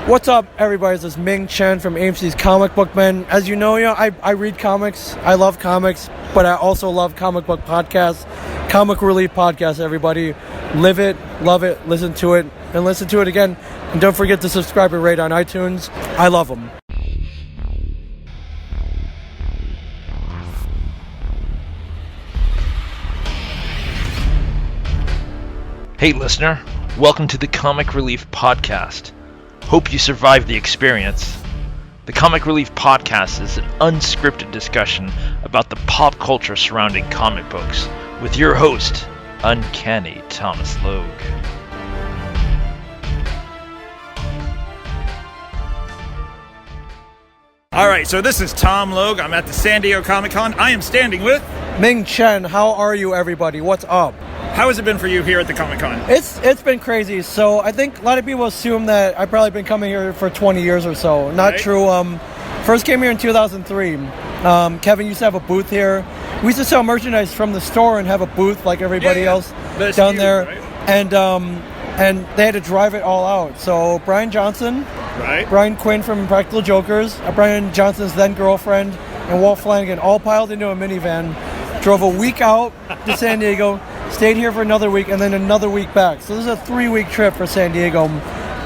What's up, everybody? This is Ming Chen from AMC's Comic Book Men. As you know, I read comics. I love comics, but I also love comic book podcasts. Comic Relief Podcast, everybody. Live it, love it, listen to it, and listen to it again. And don't forget to subscribe and rate on iTunes. I love them. Hey listener, welcome to the Comic Relief Podcast. Hope you survived the experience. The Comic Relief Podcast is an unscripted discussion about the pop culture surrounding comic books with your host, Uncanny Thomas Logue. Alright, so this is Tom Logue. I'm at the San Diego Comic-Con. I am standing with... Ming Chen, how are you, everybody? What's up? How has it been for you here at the Comic-Con? It's been crazy. So I think a lot of people assume that I've probably been coming here for 20 years or so. Not true. First came here in 2003. Kevin used to have a booth here. We used to sell merchandise from the store and have a booth like everybody else down there. Right? And they had to drive it all out. So Brian Johnson, Brian Quinn from Practical Jokers, Brian Johnson's then girlfriend, and Walt Flanagan all piled into a minivan, drove a week out to San Diego, stayed here for another week, and then another week back. So this is a 3-week trip for San Diego.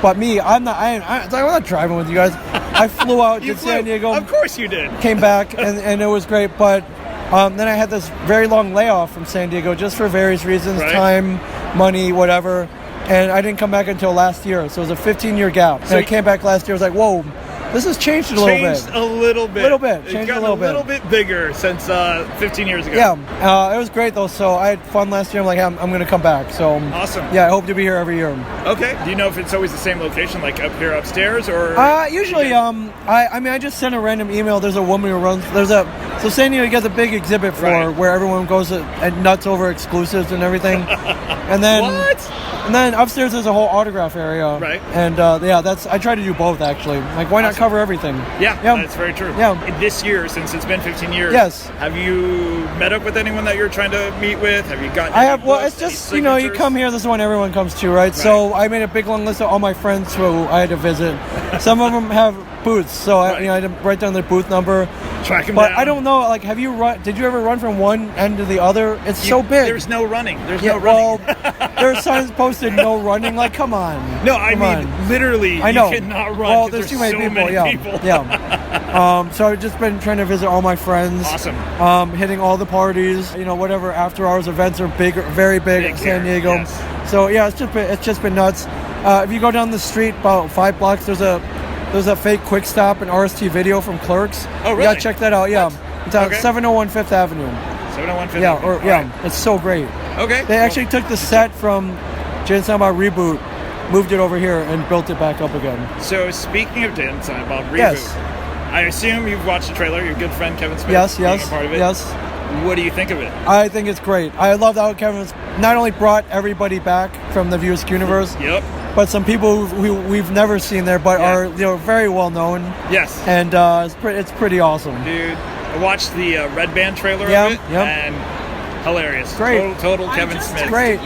But me, I'm not driving with you guys. I flew out to San Diego. Of course you did. Came back, and it was great. But then I had this very long layoff from San Diego just for various reasons, time, money, whatever. And I didn't come back until last year. So it was a 15-year gap. And I came back last year. I was like, whoa. This has changed a little bit. Changed a little bit. Changed a little bit. A little bit bigger since 15 years ago. Yeah, it was great though. So I had fun last year. I'm like, I'm going to come back. So awesome. Yeah, I hope to be here every year. Okay. Do you know if it's always the same location, like up here upstairs, or? Usually, I just send a random email. There's a woman who runs. So San Diego, you got the big exhibit floor where everyone goes and nuts over exclusives and everything. And then what? And then upstairs there's a whole autograph area. Right. And I try to do both actually. Like, why not cover everything? Yeah, that's very true. Yeah. This year, since it's been 15 years, have you met up with anyone that you're trying to meet with? Have you gotten? I have. Well, it's just you come here. This is when everyone comes to, right? So I made a big long list of all my friends who I had to visit. Some of them have booths, so I had to write down their booth number. Track them down. I don't know. Like, have you run? Did you ever run from one end to the other? It's so big. There's no running. No running. Well, there are signs posted no running. Like, come on. No, I mean literally. I know. You cannot run. Well, there's too many people. Yeah. So I've just been trying to visit all my friends. Awesome. Hitting all the parties. Whatever after hours events are big, very big in San Diego. Yes. So yeah, it's just been nuts. If you go down the street about 5 blocks, there's a fake Quick Stop and RST Video from Clerks. Oh, really? Yeah, check that out. Yeah, it's on 701 Fifth Avenue. 701 Fifth Avenue. It's so great. Okay. They actually took the set from Jay and Silent Bob Reboot, moved it over here, and built it back up again. So speaking of Jay and Silent Bob Reboot, I assume you've watched the trailer. Your good friend Kevin Smith being a part of it. Yes. What do you think of it? I think it's great. I love how Kevin's not only brought everybody back from the Views universe, but some people who we've never seen there, but are very well known. Yes. And it's pretty awesome. Dude, I watched the Red Band trailer of it, and hilarious. Great. Total Kevin Smith. Great.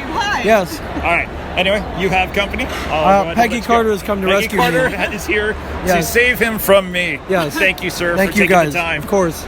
Yes. All right. Anyway, you have company. Peggy Carter has come to rescue me. Peggy Carter is here to save him from me. Yes. Thank you, sir, for taking the time. Of course.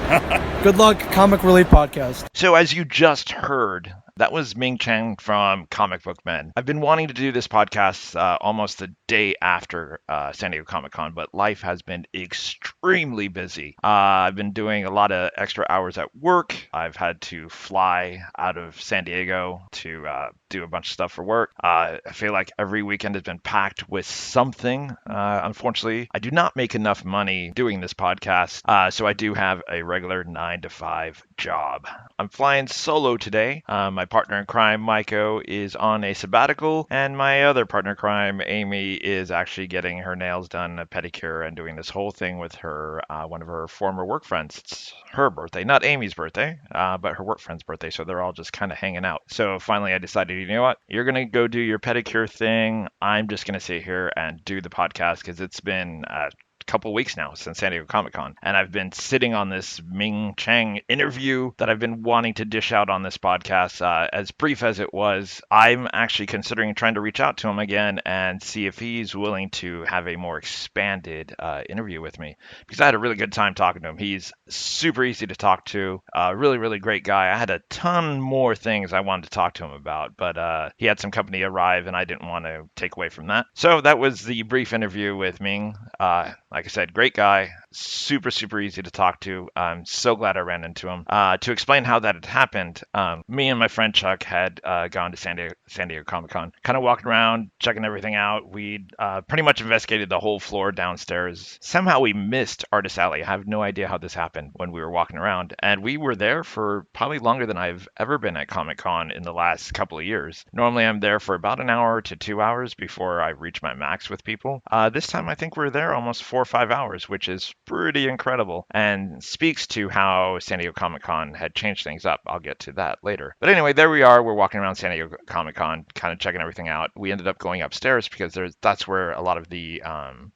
Good luck, Comic Relief Podcast. So as you just heard, that was Ming Chen from Comic Book Men. I've been wanting to do this podcast almost the day after San Diego Comic-Con, but life has been extremely busy. I've been doing a lot of extra hours at work. I've had to fly out of San Diego to do a bunch of stuff for work. I feel like every weekend has been packed with something. Unfortunately, I do not make enough money doing this podcast, so I do have a regular 9-to-5 job. I'm flying solo today. My partner in crime, Maiko, is on a sabbatical, and my other partner in crime, Amy, is actually getting her nails done, a pedicure, and doing this whole thing with her one of her former work friends. It's her birthday, not Amy's birthday, but her work friend's birthday, so they're all just kind of hanging out. So finally I decided, you know what, you're gonna go do your pedicure thing. I'm just gonna sit here and do the podcast because it's been a couple weeks now since San Diego Comic-Con, and I've been sitting on this Ming Chen interview that I've been wanting to dish out on this podcast. As brief as it was, I'm actually considering trying to reach out to him again and see if he's willing to have a more expanded interview with me, because I had a really good time talking to him. He's super easy to talk to, really, really great guy. I had a ton more things I wanted to talk to him about, but he had some company arrive and I didn't want to take away from that. So that was the brief interview with Ming. Like I said, great guy, super, super easy to talk to. I'm so glad I ran into him. To explain how that had happened, me and my friend Chuck had gone to San Diego Comic-Con, kind of walking around, checking everything out. We'd pretty much investigated the whole floor downstairs. Somehow we missed Artist Alley. I have no idea how this happened when we were walking around. And we were there for probably longer than I've ever been at Comic-Con in the last couple of years. Normally I'm there for about an hour to 2 hours before I reach my max with people. This time I think we're there almost 4 or 5 hours, which is pretty incredible and speaks to how San Diego Comic-Con had changed things up. I'll get to that later. But anyway, there we are. We're walking around San Diego Comic-Con, kind of checking everything out. We ended up going upstairs because that's where a lot of the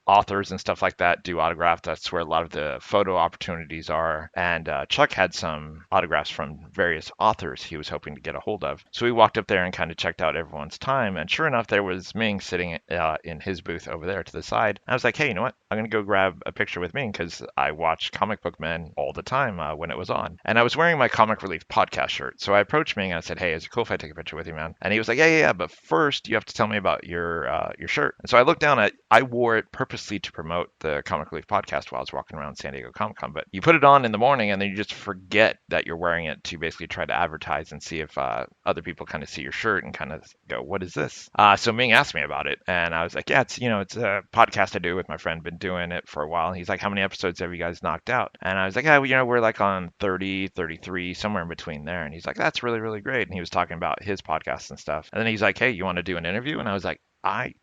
authors and stuff like that do autograph. That's where a lot of the photo opportunities are. And Chuck had some autographs from various authors he was hoping to get a hold of. So we walked up there and kind of checked out everyone's time. And sure enough, there was Ming sitting in his booth over there to the side. I was like, hey, you know what? I'm going to go grab a picture with Ming because I watch Comic Book Men all the time when it was on. And I was wearing my Comic Relief podcast shirt. So I approached Ming and I said, hey, is it cool if I take a picture with you, man? And he was like, yeah, but first you have to tell me about your shirt. And so I looked down I wore it purposely to promote the Comic Relief podcast while I was walking around San Diego Comic-Con. But you put it on in the morning and then you just forget that you're wearing it to basically try to advertise and see if other people kind of see your shirt and kind of go, what is this? So Ming asked me about it and I was like, yeah, it's a podcast I do with my friend, been doing it for a while. And he's like, how many episodes have you guys knocked out? And I was like, yeah, we're like on 30, 33, somewhere in between there. And he's like, that's really, really great. And he was talking about his podcast and stuff. And then he's like, hey, you want to do an interview? And I was like, I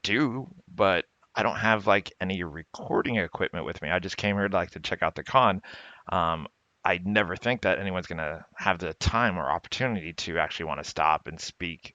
do, but I don't have like any recording equipment with me. I just came here to check out the con. I never think that anyone's going to have the time or opportunity to actually want to stop and speak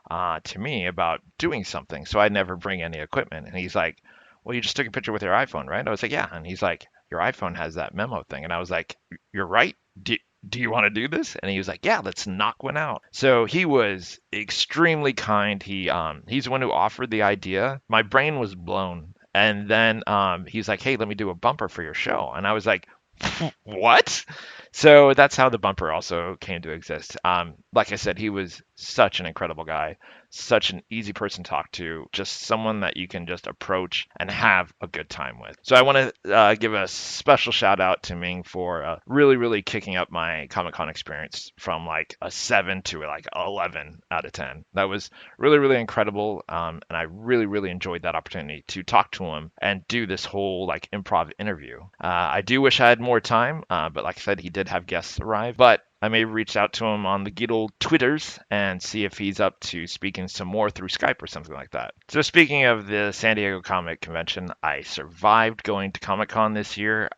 to me about doing something. So I never bring any equipment. And he's like, well, you just took a picture with your iPhone, right? I was like, yeah. And he's like, your iPhone has that memo thing. And I was like, you're right. Do you want to do this? And he was like, yeah, let's knock one out. So he was extremely kind. He's the one who offered the idea. My brain was blown. And then he's like, hey, let me do a bumper for your show. And I was like, what? So that's how the bumper also came to exist. Like I said, he was such an incredible guy, such an easy person to talk to, just someone that you can just approach and have a good time with. So I want to give a special shout out to Ming for really, really kicking up my Comic-Con experience from like a 7 to like 11 out of 10. That was really, really incredible. And I really, really enjoyed that opportunity to talk to him and do this whole like improv interview. I do wish I had more time, but like I said, he did have guests arrive. But I may reach out to him on the good old Twitters and see if he's up to speaking some more through Skype or something like that. So speaking of the San Diego Comic Convention, I survived going to Comic-Con this year.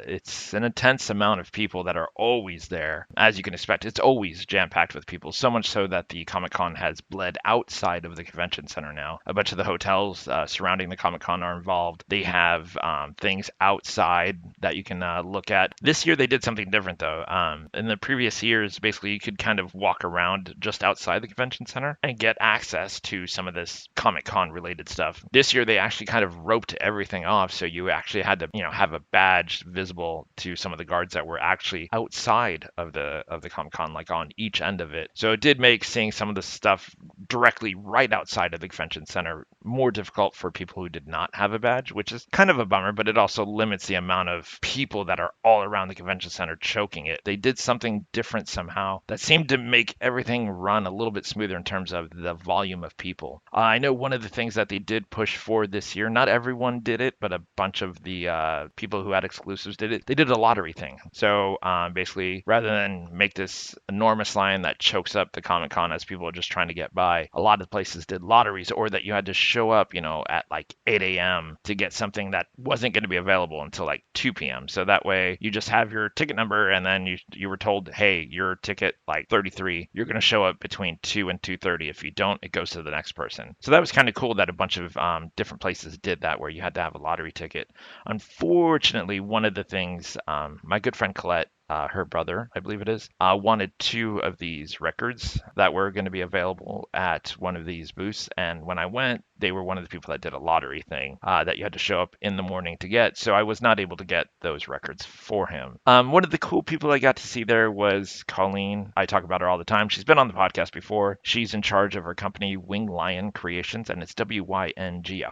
It's an intense amount of people that are always there. As you can expect, it's always jam-packed with people, so much so that the Comic-Con has bled outside of the convention center now. A bunch of the hotels surrounding the Comic-Con are involved. They have things outside that you can look at. This year they did something different though. In the previous years, basically you could kind of walk around just outside the convention center and get access to some of this Comic-Con related stuff. This year they actually kind of roped everything off, so you actually had to, have a badge visible to some of the guards that were actually outside of the Comic-Con, like on each end of it. So it did make seeing some of the stuff directly right outside of the convention center more difficult for people who did not have a badge, which is kind of a bummer, but it also limits the amount of people that are all around the convention center choking it. They did something different somehow that seemed to make everything run a little bit smoother in terms of the volume of people. I know one of the things that they did push for this year, not everyone did it, but a bunch of the people who had exclusives did it. They did a lottery thing. So basically, rather than make this enormous line that chokes up the Comic-Con as people are just trying to get by, a lot of places did lotteries, or that you had to show up, at like 8 a.m. to get something that wasn't going to be available until like 2 p.m. So that way you just have your ticket number and then you were told, hey, hey, your ticket like 33, you're going to show up between 2 and 2:30. If you don't, it goes to the next person. So that was kind of cool that a bunch of different places did that, where you had to have a lottery ticket. Unfortunately, one of the things, my good friend Colette, her brother, I believe it is, wanted 2 of these records that were going to be available at one of these booths. And when I went, they were one of the people that did a lottery thing that you had to show up in the morning to get. So I was not able to get those records for him. One of the cool people I got to see there was Colleen. I talk about her all the time. She's been on the podcast before. She's in charge of her company, Wing Lion Creations, and it's WYNG''D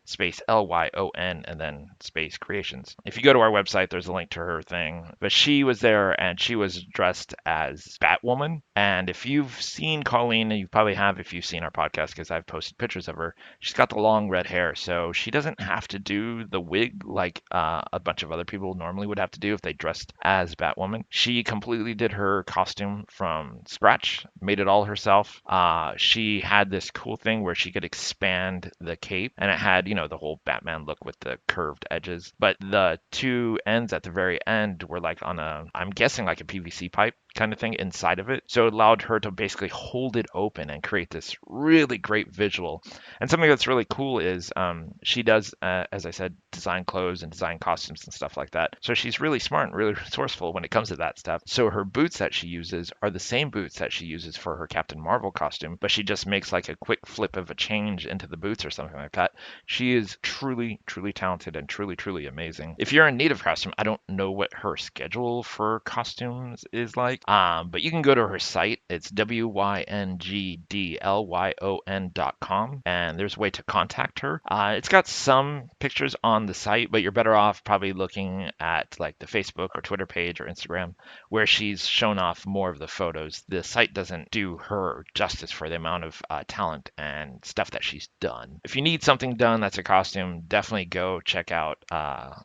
space LYON and then space creations. If you go to our website, there's a link to her thing. But she was there and she was dressed as Batwoman. And if you've seen Colleen, and you probably have if you've seen our podcast because I've posted pictures of her, she's got the long red hair. So she doesn't have to do the wig like a bunch of other people normally would have to do if they dressed as Batwoman. She completely did her costume from scratch, made it all herself. She had this cool thing where she could expand the cape, and it had, the whole Batman look with the curved edges. But the 2 ends at the very end were like on I'm guessing like a PVC pipe kind of thing inside of it. So it allowed her to basically hold it open and create this really great visual. And something that's really cool is she does, as I said, design clothes and design costumes and stuff like that. So she's really smart and really resourceful when it comes to that stuff. So her boots that she uses are the same boots that she uses for her Captain Marvel costume, but she just makes like a quick flip of a change into the boots or something like that. She is truly, truly talented and truly, truly amazing. If you're in need of costume, I don't know what her schedule for costumes is like. But you can go to her site. It's WYNGDLYON.com, and there's a way to contact her. It's got some pictures on the site, but you're better off probably looking at like the Facebook or Twitter page or Instagram, where she's shown off more of the photos. The site doesn't do her justice for the amount of talent and stuff that she's done. If you need something done that's a costume, definitely go check out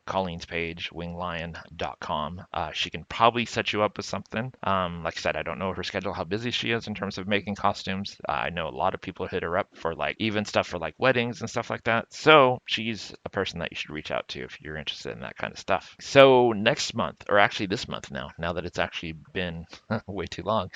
Colleen's page, winglion.com. She can probably set you up with something. Like I said, I don't know her schedule, how busy she is in terms of making costumes. I know a lot of people hit her up for like even stuff for like weddings and stuff like that. So she's a person that you should reach out to if you're interested in that kind of stuff. So next month, or actually this month now that it's actually been way too long,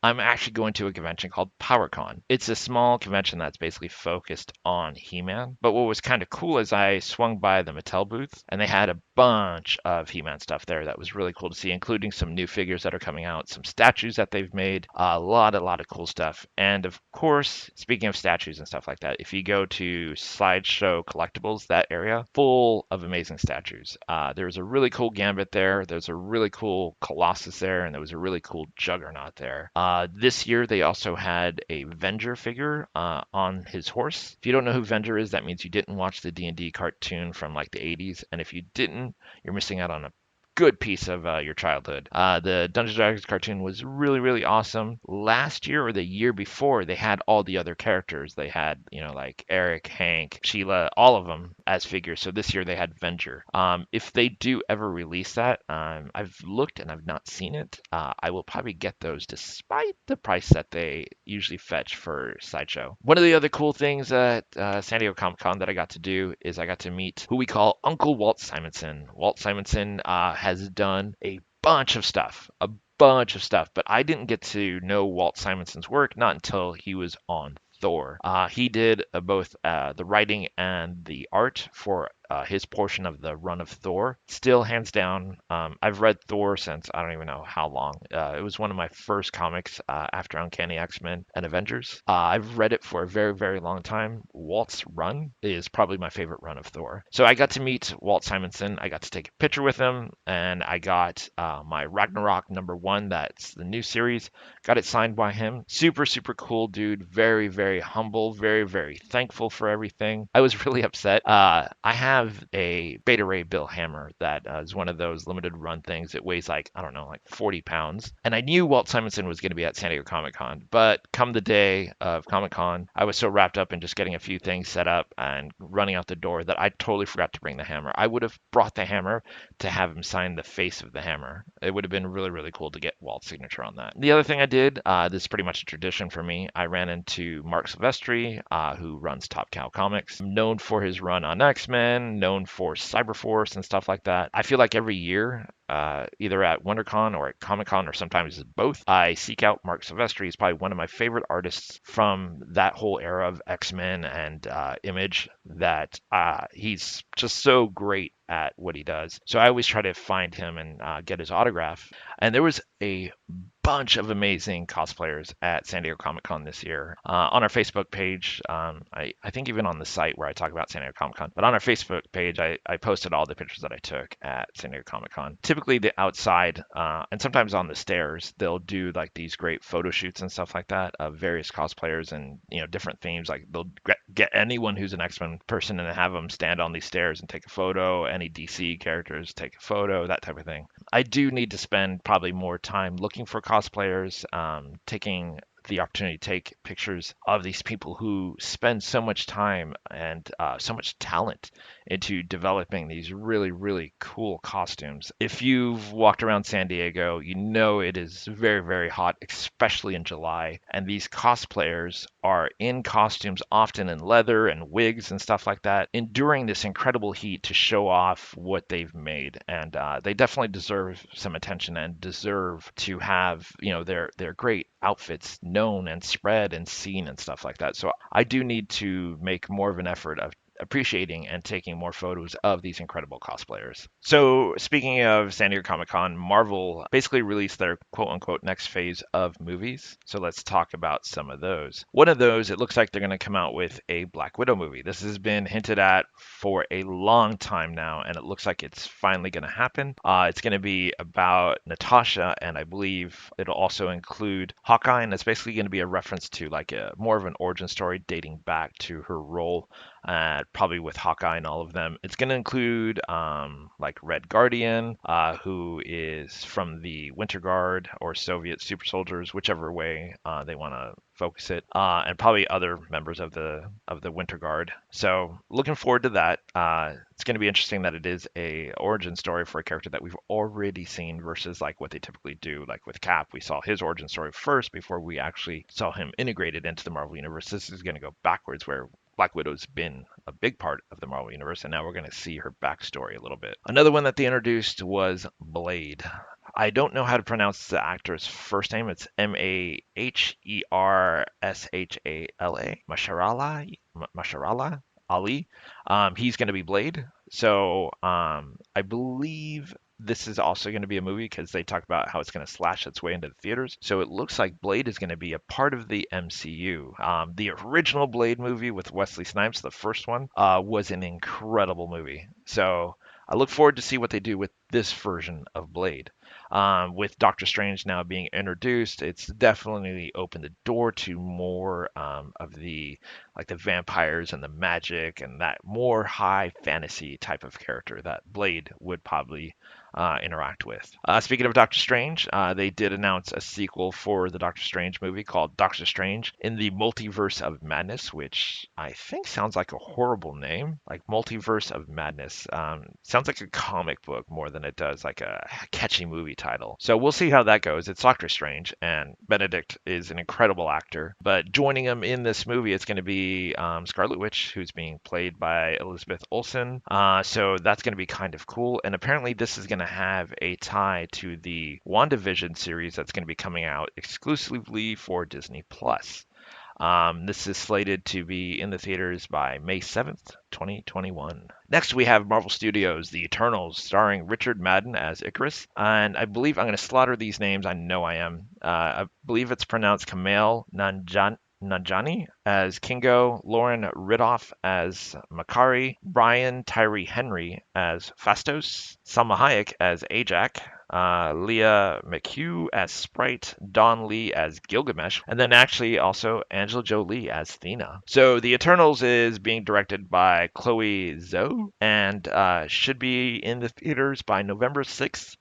I'm actually going to a convention called PowerCon. It's a small convention that's basically focused on He-Man. But what was kind of cool is I swung by the Mattel booth, and they had a bunch of He-Man stuff there that was really cool to see, including some new figures that are coming out, some statues that they've made, a lot of cool stuff. And of course, speaking of statues and stuff like that, if you go to Sideshow Collectibles, that area, full of amazing statues. There's a really cool Gambit there. There's a really cool Colossus there, and there was a really cool Juggernaut there. This year, they also had a Venger figure on his horse. If you don't know who Venger is, that means you didn't watch the D&D cartoon from like the 80s. And if you didn't, you're missing out on a good piece of your childhood. The Dungeons & Dragons cartoon was really, really awesome. Last year or the year before, they had all the other characters. They had, like Eric, Hank, Sheila, all of them as figures. So this year they had Venger. If they do ever release that, I've looked and I've not seen it. I will probably get those despite the price that they usually fetch for Sideshow. One of the other cool things at San Diego Comic-Con that I got to do is I got to meet who we call Uncle Walt Simonson. Walt Simonson has done a bunch of stuff, but I didn't get to know Walt Simonson's work not until he was on Thor. He did both the writing and the art for his portion of the run of Thor. Still, hands down, I've read Thor since I don't even know how long. It was one of my first comics after Uncanny X-Men and Avengers. I've read it for a very, very long time. Walt's run is probably my favorite run of Thor. So I got to meet Walt Simonson. I got to take a picture with him, and I got my Ragnarok #1. That's the new series. Got it signed by him. Super, super cool dude. Very, very humble. Very, very thankful for everything. I was really upset. I have a Beta Ray Bill hammer that is one of those limited run things. It weighs like 40 pounds. And I knew Walt Simonson was going to be at San Diego Comic-Con, but come the day of Comic-Con, I was so wrapped up in just getting a few things set up and running out the door that I totally forgot to bring the hammer. I would have brought the hammer to have him sign the face of the hammer. It would have been really, really cool to get Walt's signature on that. The other thing I did, this is pretty much a tradition for me, I ran into Mark Silvestri, who runs Top Cow Comics. Known for his run on X-Men, X-Men, known for Cyberforce and stuff like that. I feel like every year, either at WonderCon or at Comic-Con or sometimes both, I seek out Mark Silvestri. He's probably one of my favorite artists from that whole era of X-Men and Image, that he's just so great at what he does. So I always try to find him and get his autograph. And there was a bunch of amazing cosplayers at San Diego Comic-Con this year. On our Facebook page, I think even on the site where I talk about San Diego Comic-Con, but on our Facebook page, I posted all the pictures that I took at San Diego Comic-Con. Typically the outside, and sometimes on the stairs, they'll do like these great photo shoots and stuff like that of various cosplayers and, different themes. Like they'll get anyone who's an X-Men person and have them stand on these stairs and take a photo. Any DC characters take a photo, that type of thing. I do need to spend probably more time looking for cosplayers, taking the opportunity to take pictures of these people who spend so much time and so much talent into developing these really, really cool costumes. If you've walked around San Diego, you know it is very, very hot, especially in July. And these cosplayers are in costumes, often in leather and wigs and stuff like that, enduring this incredible heat to show off what they've made. And they definitely deserve some attention and deserve to have, their great outfits known and spread and seen and stuff like that. So I do need to make more of an effort of appreciating and taking more photos of these incredible cosplayers. So speaking of San Diego Comic-Con, Marvel basically released their quote-unquote next phase of movies. So let's talk about some of those. One of those, it looks like they're going to come out with a Black Widow movie. This has been hinted at for a long time now, and it looks like it's finally going to happen. It's going to be about Natasha, and I believe it'll also include Hawkeye, and it's basically going to be a reference to like a more of an origin story dating back to her role, probably with Hawkeye and all of them. It's going to include like Red Guardian, who is from the Winter Guard or Soviet super soldiers, whichever way they want to focus it, and probably other members of the Winter Guard. So looking forward to that. It's going to be interesting that it is a origin story for a character that we've already seen versus like what they typically do. Like with Cap, we saw his origin story first before we actually saw him integrated into the Marvel Universe. This is going to go backwards, where Black Widow's been a big part of the Marvel Universe, and now we're going to see her backstory a little bit. Another one that they introduced was Blade. I don't know how to pronounce the actor's first name. It's Mahershala. Mahershala Ali. He's going to be Blade. So I believe this is also going to be a movie because they talk about how it's going to slash its way into the theaters. So it looks like Blade is going to be a part of the MCU. The original Blade movie with Wesley Snipes, the first one, was an incredible movie. So I look forward to see what they do with this version of Blade. With Doctor Strange now being introduced, it's definitely opened the door to more of the vampires and the magic and that more high fantasy type of character that Blade would probably interact with. Speaking of Doctor Strange, they did announce a sequel for the Doctor Strange movie called Doctor Strange in the Multiverse of Madness, which I think sounds like a horrible name. Like Multiverse of Madness sounds like a comic book more than it does like a catchy movie title. So we'll see how that goes. It's Doctor Strange, and Benedict is an incredible actor. But joining him in this movie, it's going to be Scarlet Witch, who's being played by Elizabeth Olsen. So that's going to be kind of cool. And apparently this is going to have a tie to the WandaVision series that's going to be coming out exclusively for Disney Plus. This is slated to be in the theaters by May 7th, 2021. Next, we have Marvel Studios' The Eternals, starring Richard Madden as Icarus. And I believe I'm going to slaughter these names. I know I am. I believe it's pronounced Kamal Nanjiani as Kingo, Lauren Riddoff as Makari, Brian Tyree Henry as Phastos, Salma Hayek as Ajak, Leah McHugh as Sprite, Don Lee as Gilgamesh, and then actually also Angela Jolie as Thena. So The Eternals is being directed by Chloe Zhou and should be in the theaters by November 6th.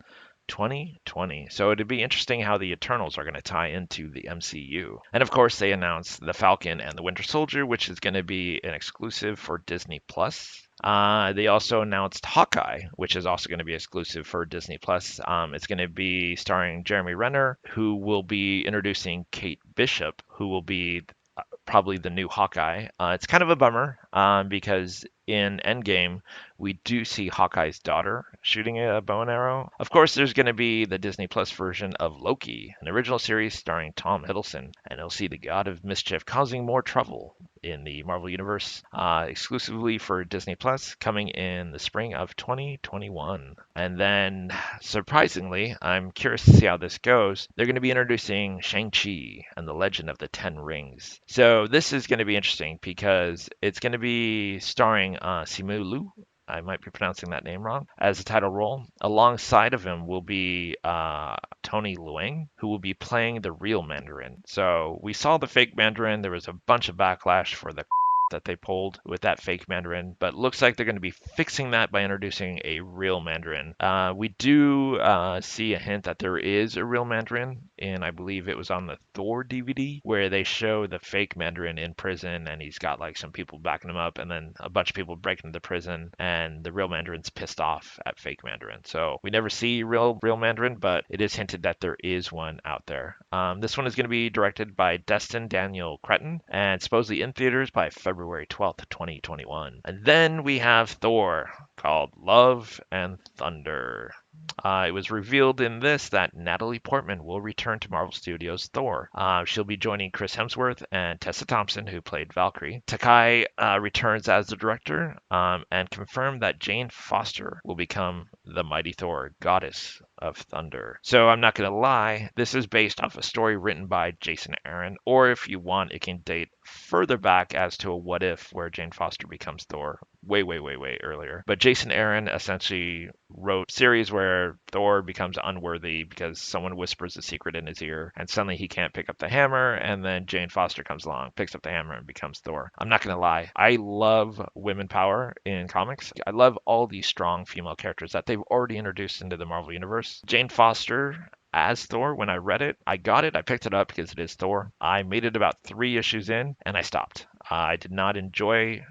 2020. So it'd be interesting how the Eternals are going to tie into the MCU. And of course, they announced The Falcon and the Winter Soldier, which is going to be an exclusive for Disney Plus. They also announced Hawkeye, which is also going to be exclusive for Disney Plus. It's going to be starring Jeremy Renner, who will be introducing Kate Bishop, who will be probably the new Hawkeye. It's kind of a bummer because in Endgame, we do see Hawkeye's daughter shooting a bow and arrow. Of course, there's going to be the Disney Plus version of Loki, an original series starring Tom Hiddleston, and he'll see the god of mischief causing more trouble in the Marvel Universe, exclusively for Disney Plus, coming in the spring of 2021. And then, surprisingly, I'm curious to see how this goes. They're going to be introducing Shang-Chi and the Legend of the Ten Rings. So this is going to be interesting because it's going to be starring Simu Liu. I might be pronouncing that name wrong, as the title role. Alongside of him will be Tony Leung, who will be playing the real Mandarin. So we saw the fake Mandarin. There was a bunch of backlash for the that they pulled with that fake Mandarin, but looks like they're going to be fixing that by introducing a real Mandarin. We do see a hint that there is a real Mandarin, and I believe it was on the Thor DVD where they show the fake Mandarin in prison, and he's got like some people backing him up, and then a bunch of people breaking into prison, and the real Mandarin's pissed off at fake Mandarin. So we never see real Mandarin, but it is hinted that there is one out there. This one is going to be directed by Destin Daniel Cretton, and supposedly in theaters by February 12th, 2021. And then we have Thor, called Love and Thunder. It was revealed in this that Natalie Portman will return to Marvel Studios' Thor. She'll be joining Chris Hemsworth and Tessa Thompson, who played Valkyrie. Takai returns as the director and confirmed that Jane Foster will become the mighty Thor, goddess of thunder. So I'm not going to lie, this is based off a story written by Jason Aaron, or if you want, it can date further back as to a what if where Jane Foster becomes Thor way earlier. But Jason Aaron essentially wrote a series where Thor becomes unworthy because someone whispers a secret in his ear and suddenly he can't pick up the hammer, and then Jane Foster comes along, picks up the hammer, and becomes Thor. I'm not going to lie, I love women power in comics. I love all these strong female characters that they've already introduced into the Marvel Universe. Jane Foster as Thor, when I read it, I got it, I picked it up because it is Thor. I made it about 3 issues in and I stopped. I did not enjoy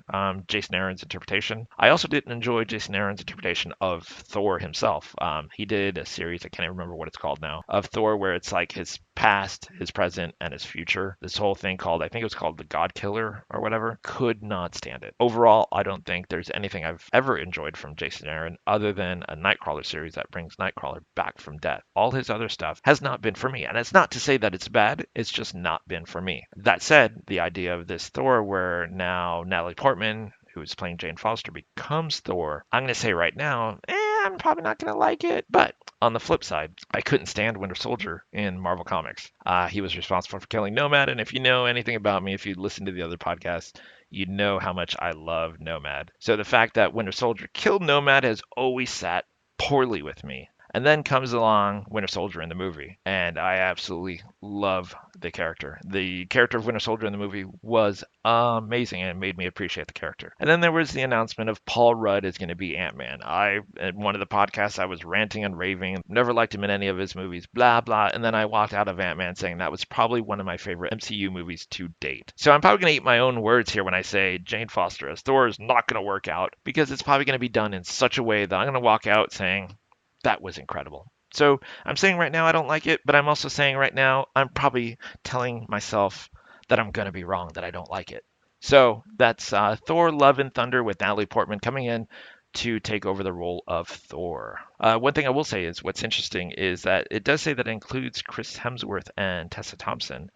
Jason Aaron's interpretation. I also didn't enjoy Jason Aaron's interpretation of Thor himself. He did a series, I can't even remember what it's called now, of Thor where it's like his past, his present, and his future. This whole thing called, I think it was called The God Killer or whatever. Could not stand it. Overall, I don't think there's anything I've ever enjoyed from Jason Aaron other than a Nightcrawler series that brings Nightcrawler back from death. All his other stuff has not been for me. And it's not to say that it's bad, it's just not been for me. That said, the idea of this Thor where now Natalie Portman, who is playing Jane Foster, becomes Thor, I'm going to say right now, I'm probably not going to like it. But on the flip side, I couldn't stand Winter Soldier in Marvel Comics. He was responsible for killing Nomad, and if you know anything about me, if you listen to the other podcasts, you know how much I love Nomad. So the fact that Winter Soldier killed Nomad has always sat poorly with me. And then comes along Winter Soldier in the movie, and I absolutely love the character. The character of Winter Soldier in the movie was amazing, and it made me appreciate the character. And then there was the announcement of Paul Rudd is going to be Ant-Man. At one of the podcasts, I was ranting and raving, never liked him in any of his movies, blah, blah, and then I walked out of Ant-Man saying that was probably one of my favorite MCU movies to date. So I'm probably going to eat my own words here when I say Jane Foster as Thor is not going to work out, because it's probably going to be done in such a way that I'm going to walk out saying, that was incredible. So I'm saying right now I don't like it, but I'm also saying right now I'm probably telling myself that I'm going to be wrong, that I don't like it. So that's Thor, Love and Thunder with Natalie Portman coming in to take over the role of Thor. One thing I will say is what's interesting is that it does say that it includes Chris Hemsworth and Tessa Thompson.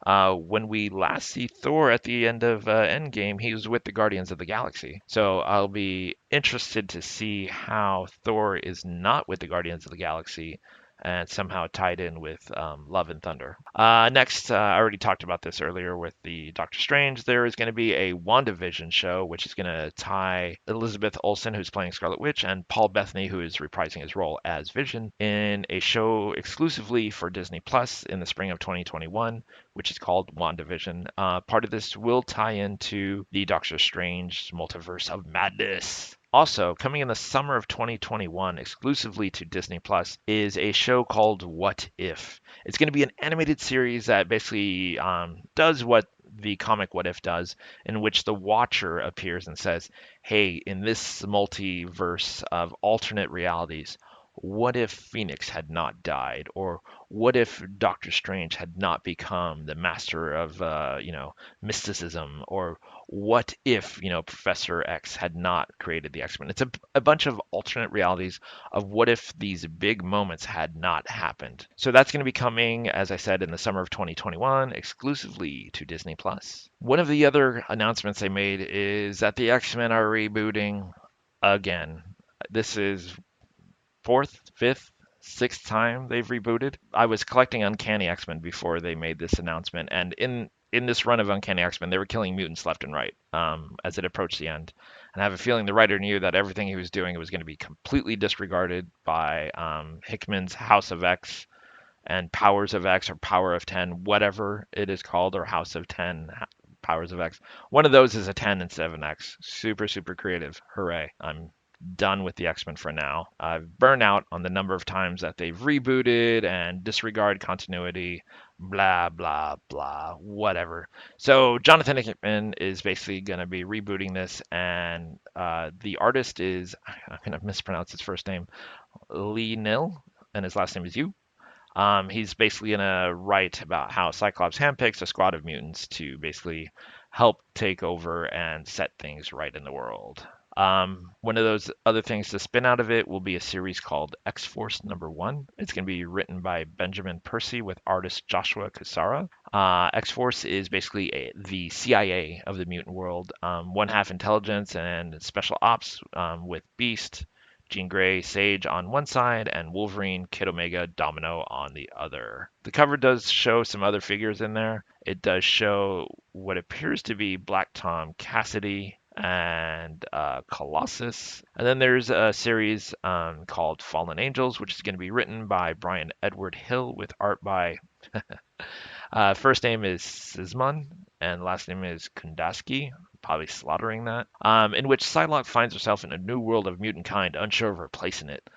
When we last see Thor at the end of Endgame, he was with the Guardians of the Galaxy. So I'll be interested to see how Thor is not with the Guardians of the Galaxy and somehow tied in with Love and Thunder. Next, I already talked about this earlier with the Doctor Strange. There is going to be a WandaVision show, which is going to tie Elizabeth Olsen, who's playing Scarlet Witch, and Paul Bettany, who is reprising his role as Vision, in a show exclusively for Disney Plus in the spring of 2021, which is called WandaVision. Part of this will tie into the Doctor Strange Multiverse of Madness. Also, coming in the summer of 2021, exclusively to Disney Plus, is a show called What If. It's going to be an animated series that basically does what the comic What If does, in which the Watcher appears and says, hey, in this multiverse of alternate realities, what if Phoenix had not died? Or what if Doctor Strange had not become the master of, mysticism? Or what if, Professor X had not created the X-Men? It's a bunch of alternate realities of what if these big moments had not happened. So that's going to be coming, as I said, in the summer of 2021, exclusively to Disney Plus. One of the other announcements they made is that the X-Men are rebooting again. This is fourth, fifth, sixth time they've rebooted. I was collecting Uncanny X-Men before they made this announcement, and in this run of Uncanny X-Men, they were killing mutants left and right as it approached the end. And I have a feeling the writer knew that everything he was doing was going to be completely disregarded by Hickman's House of X and Powers of X or Power of 10, whatever it is called, or House of 10, Powers of X. One of those is a 10 instead of an X. Super, super creative. Hooray. I'm done with the X-Men for now. I've burned out on the number of times that they've rebooted and disregard continuity, blah, blah, blah, whatever. So Jonathan Hickman is basically going to be rebooting this, and the artist is, I'm going to mispronounce his first name, Lee Nill, and his last name is Yu. He's basically going to write about how Cyclops handpicks a squad of mutants to basically help take over and set things right in the world. One of those other things to spin out of it will be a series called X-Force #1. It's going to be written by Benjamin Percy with artist Joshua Cassara. X-Force is basically the CIA of the mutant world, one half intelligence and special ops with Beast, Jean Grey, Sage on one side, and Wolverine, Kid Omega, Domino on the other. The cover does show some other figures in there. It does show what appears to be Black Tom Cassidy and Colossus. And then there's a series called Fallen Angels, which is going to be written by Brian Edward Hill with art by first name is Sisman and last name is Kundaski, probably slaughtering that, in which Psylocke finds herself in a new world of mutant kind, unsure of her place in it.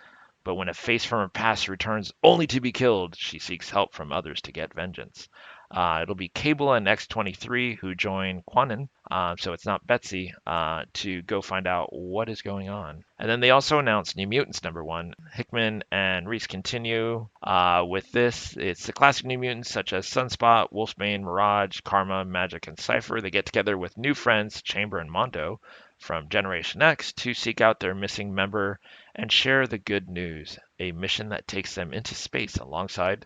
But when a face from her past returns only to be killed, she seeks help from others to get vengeance. It'll be Cable and X-23 who join Quanon, so it's not Betsy, to go find out what is going on. And then they also announced New Mutants #1. Hickman and Reese continue with this. It's the classic New Mutants such as Sunspot, Wolfsbane, Mirage, Karma, Magic, and Cypher. They get together with new friends, Chamber and Mondo, from Generation X to seek out their missing member and share the good news, a mission that takes them into space alongside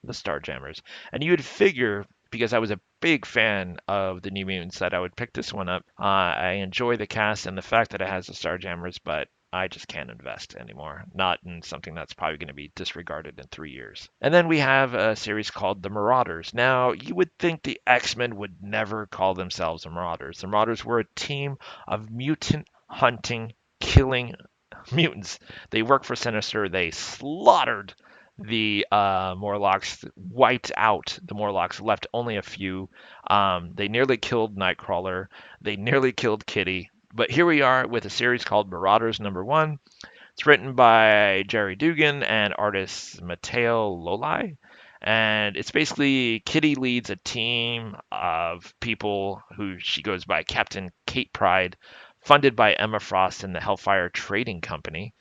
the Starjammers. And you would figure, because I was a big fan of the New Mutants, that I would pick this one up. I enjoy the cast and the fact that it has the Starjammers, but I just can't invest anymore. Not in something that's probably going to be disregarded in 3 years. And then we have a series called The Marauders. Now, you would think the X-Men would never call themselves the Marauders. The Marauders were a team of mutant hunting, killing mutants. They worked for Sinister. They slaughtered the Morlocks, wiped out the Morlocks, left only a few. They nearly killed Nightcrawler. They nearly killed Kitty. But here we are with a series called Marauders #1. It's written by Jerry Dugan and artist Matteo Lolai. And it's basically Kitty leads a team of people who she goes by Captain Kate Pride, funded by Emma Frost and the Hellfire Trading Company.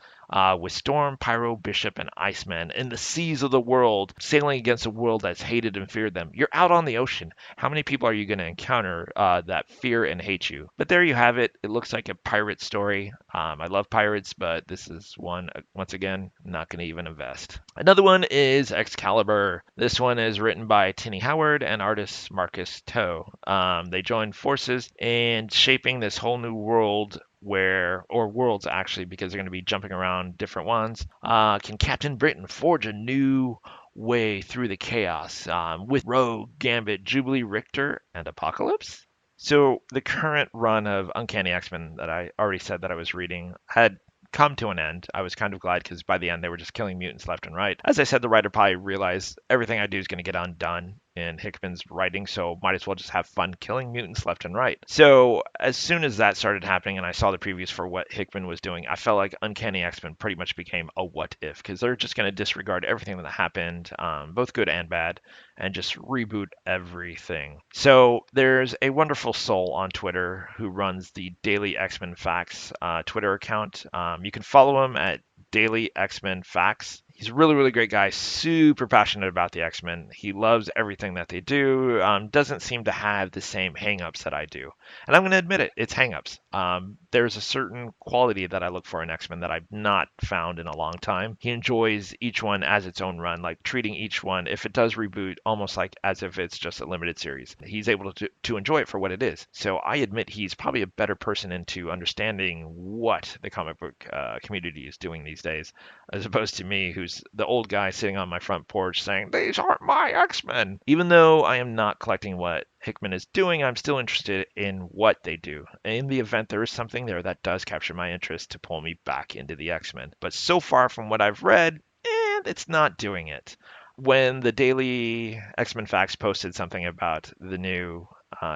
With Storm, Pyro, Bishop, and Iceman in the seas of the world, sailing against a world that's hated and feared them. You're out on the ocean. How many people are you going to encounter that fear and hate you? But there you have it. It looks like a pirate story. I love pirates, but this is one, once again, not going to even invest. Another one is Excalibur. This one is written by Tinny Howard and artist Marcus Toe. They join forces in shaping this whole new world or worlds actually, because they're going to be jumping around different ones. Can Captain Britain forge a new way through the chaos with Rogue, Gambit, Jubilee, Richter, and Apocalypse? So the current run of Uncanny X-Men that I already said that I was reading had come to an end. I was kind of glad because by the end they were just killing mutants left and right. As I said, the writer probably realized everything I do is going to get undone in Hickman's writing, so might as well just have fun killing mutants left and right. So as soon as that started happening and I saw the previews for what Hickman was doing, I felt like Uncanny X-Men pretty much became a what if, because they're just going to disregard everything that happened, both good and bad, and just reboot everything. So there's a wonderful soul on Twitter who runs the Daily X-Men Facts Twitter account. You can follow him at Daily X-Men Facts. He's a really, really great guy, super passionate about the X-Men. He loves everything that they do, doesn't seem to have the same hangups that I do. And I'm going to admit it, it's hangups. There's a certain quality that I look for in X-Men that I've not found in a long time. He enjoys each one as its own run, like treating each one, if it does reboot, almost like as if it's just a limited series. He's able to enjoy it for what it is. So I admit he's probably a better person into understanding what the comic book community is doing these days, as opposed to me, who's the old guy sitting on my front porch saying, "These aren't my X-Men." Even though I am not collecting what Hickman is doing, I'm still interested in what they do. In the event there is something there that does capture my interest to pull me back into the X-Men. But so far from what I've read, it's not doing it. When the Daily X-Men Facts posted something about the new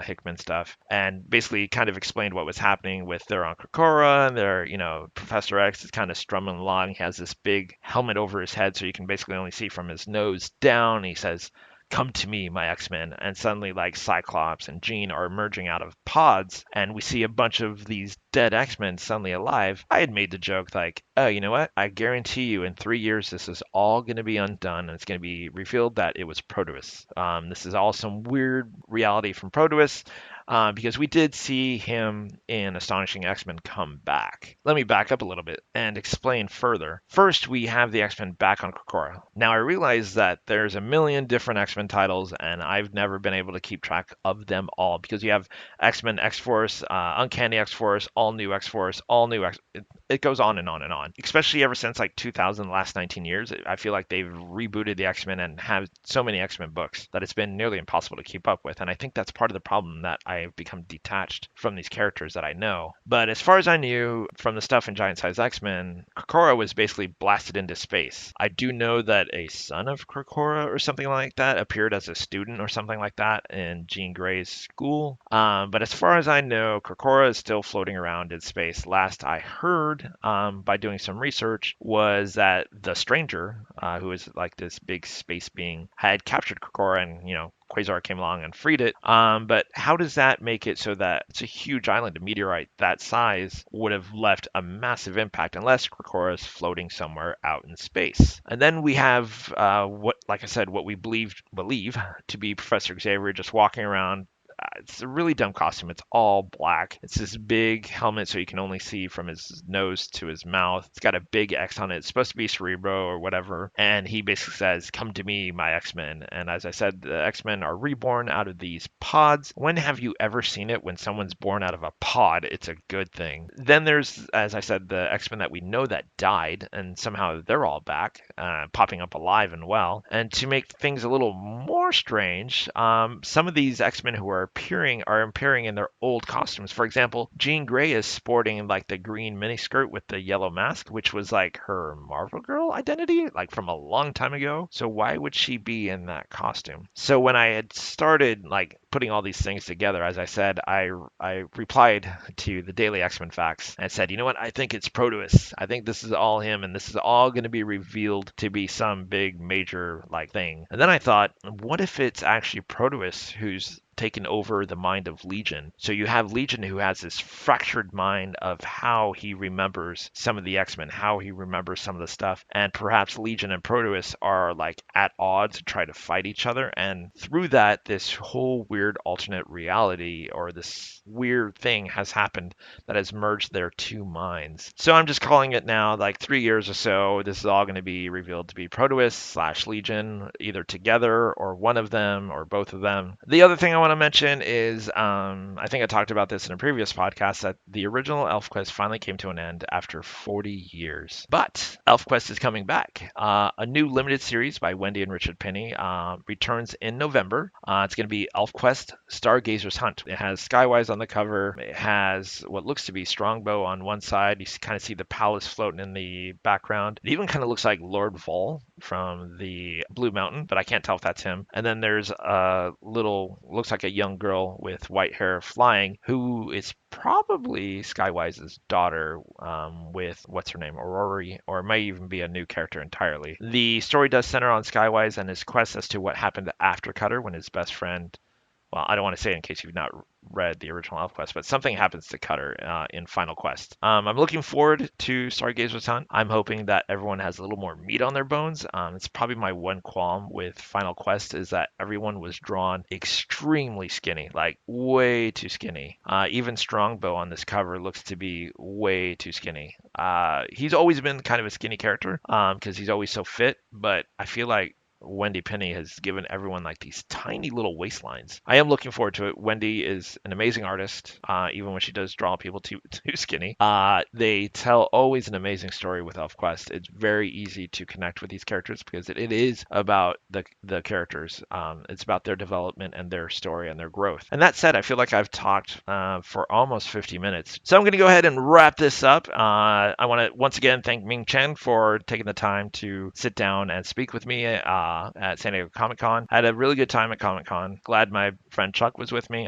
Hickman stuff and basically kind of explained what was happening with their on Korra and their, Professor X is kind of strumming along. He has this big helmet over his head so you can basically only see from his nose down. He says, "Come to me, my X-Men." And suddenly, like, Cyclops and Jean are emerging out of pods, and we see a bunch of these dead X-Men suddenly alive. I had made the joke, like, oh, you know what? I guarantee you in 3 years, this is all going to be undone, and it's going to be revealed that it was Proteus. This is all some weird reality from Proteus. Because we did see him in Astonishing X-Men come back. Let me back up a little bit and explain further. First, we have the X-Men back on Korra. Now, I realize that there's a million different X-Men titles, and I've never been able to keep track of them all, because you have X-Men X-Force, Uncanny X-Force, All New X-Force, All New X... It goes on and on and on. Especially ever since, like, 2000, the last 19 years, I feel like they've rebooted the X-Men and have so many X-Men books that it's been nearly impossible to keep up with, and I think that's part of the problem, that I've become detached from these characters that I know. But as far as I knew from the stuff in Giant Size X-Men, Korra was basically blasted into space. I do know that a son of Korra or something like that appeared as a student or something like that in Jean Grey's school. But as far as I know, Korra is still floating around in space. Last I heard, by doing some research, was that the Stranger, who is like this big space being, had captured Korra and, Quasar came along and freed it. But how does that make it so that it's a huge island? A meteorite that size would have left a massive impact unless Korra is floating somewhere out in space. And then we have what we believe to be Professor Xavier just walking around. It's a really dumb costume. It's all black. It's this big helmet so you can only see from his nose to his mouth. It's got a big X on it. It's supposed to be Cerebro or whatever. And he basically says, "Come to me, my X-Men." And as I said, the X-Men are reborn out of these pods. When have you ever seen it? When someone's born out of a pod, it's a good thing. Then there's, as I said, the X-Men that we know that died, and somehow they're all back, popping up alive and well. And to make things a little more strange, some of these X-Men who are appearing in their old costumes. For example, Jean Grey is sporting like the green miniskirt with the yellow mask, which was like her Marvel Girl identity, like from a long time ago. So why would she be in that costume? So when I had started like putting all these things together, as I said, I replied to the Daily X-Men Facts and said, you know what? I think it's Proteus. I think this is all him, and this is all going to be revealed to be some big major like thing. And then I thought, what if it's actually Proteus who's taken over the mind of Legion? So you have Legion who has this fractured mind of how he remembers some of the X-Men, how he remembers some of the stuff, and perhaps Legion and Proteus are like at odds to try to fight each other, and through that this whole weird alternate reality or this weird thing has happened that has merged their two minds. So I'm just calling it now, like 3 years or so, this is all going to be revealed to be Proteus / Legion, either together or one of them or both of them. The other thing I want to mention is, I think I talked about this in a previous podcast, that the original Elfquest finally came to an end after 40 years. But Elfquest is coming back. A new limited series by Wendy and Richard Penny returns in November. It's going to be Elfquest Stargazer's Hunt. It has Skywise on the cover. It has what looks to be Strongbow on one side. You kind of see the palace floating in the background. It even kind of looks like Lord Vol from the Blue Mountain, but I can't tell if that's him. And then there's a little, looks like a young girl with white hair flying, who is probably Skywise's daughter, with what's her name, Aurora, or it might even be a new character entirely. The story does center on Skywise and his quest as to what happened after Cutter when his best friend well, I don't want to say it in case you've not read the original Elfquest, but something happens to Cutter in Final Quest. I'm looking forward to Stargaze Hunt. I'm hoping that everyone has a little more meat on their bones. It's probably my one qualm with Final Quest is that everyone was drawn extremely skinny, like way too skinny. Even Strongbow on this cover looks to be way too skinny. He's always been kind of a skinny character because he's always so fit, but I feel like Wendy Penny has given everyone like these tiny little waistlines. I am looking forward to it. Wendy is an amazing artist, even when she does draw people too skinny. They tell always an amazing story with Elfquest. It's very easy to connect with these characters because it is about the characters. It's about their development and their story and their growth. And that said, I feel like I've talked for almost 50 minutes. So I'm going to go ahead and wrap this up. I want to once again thank Ming Chen for taking the time to sit down and speak with me at San Diego Comic-Con. I had a really good time at Comic-Con. Glad my friend Chuck was with me.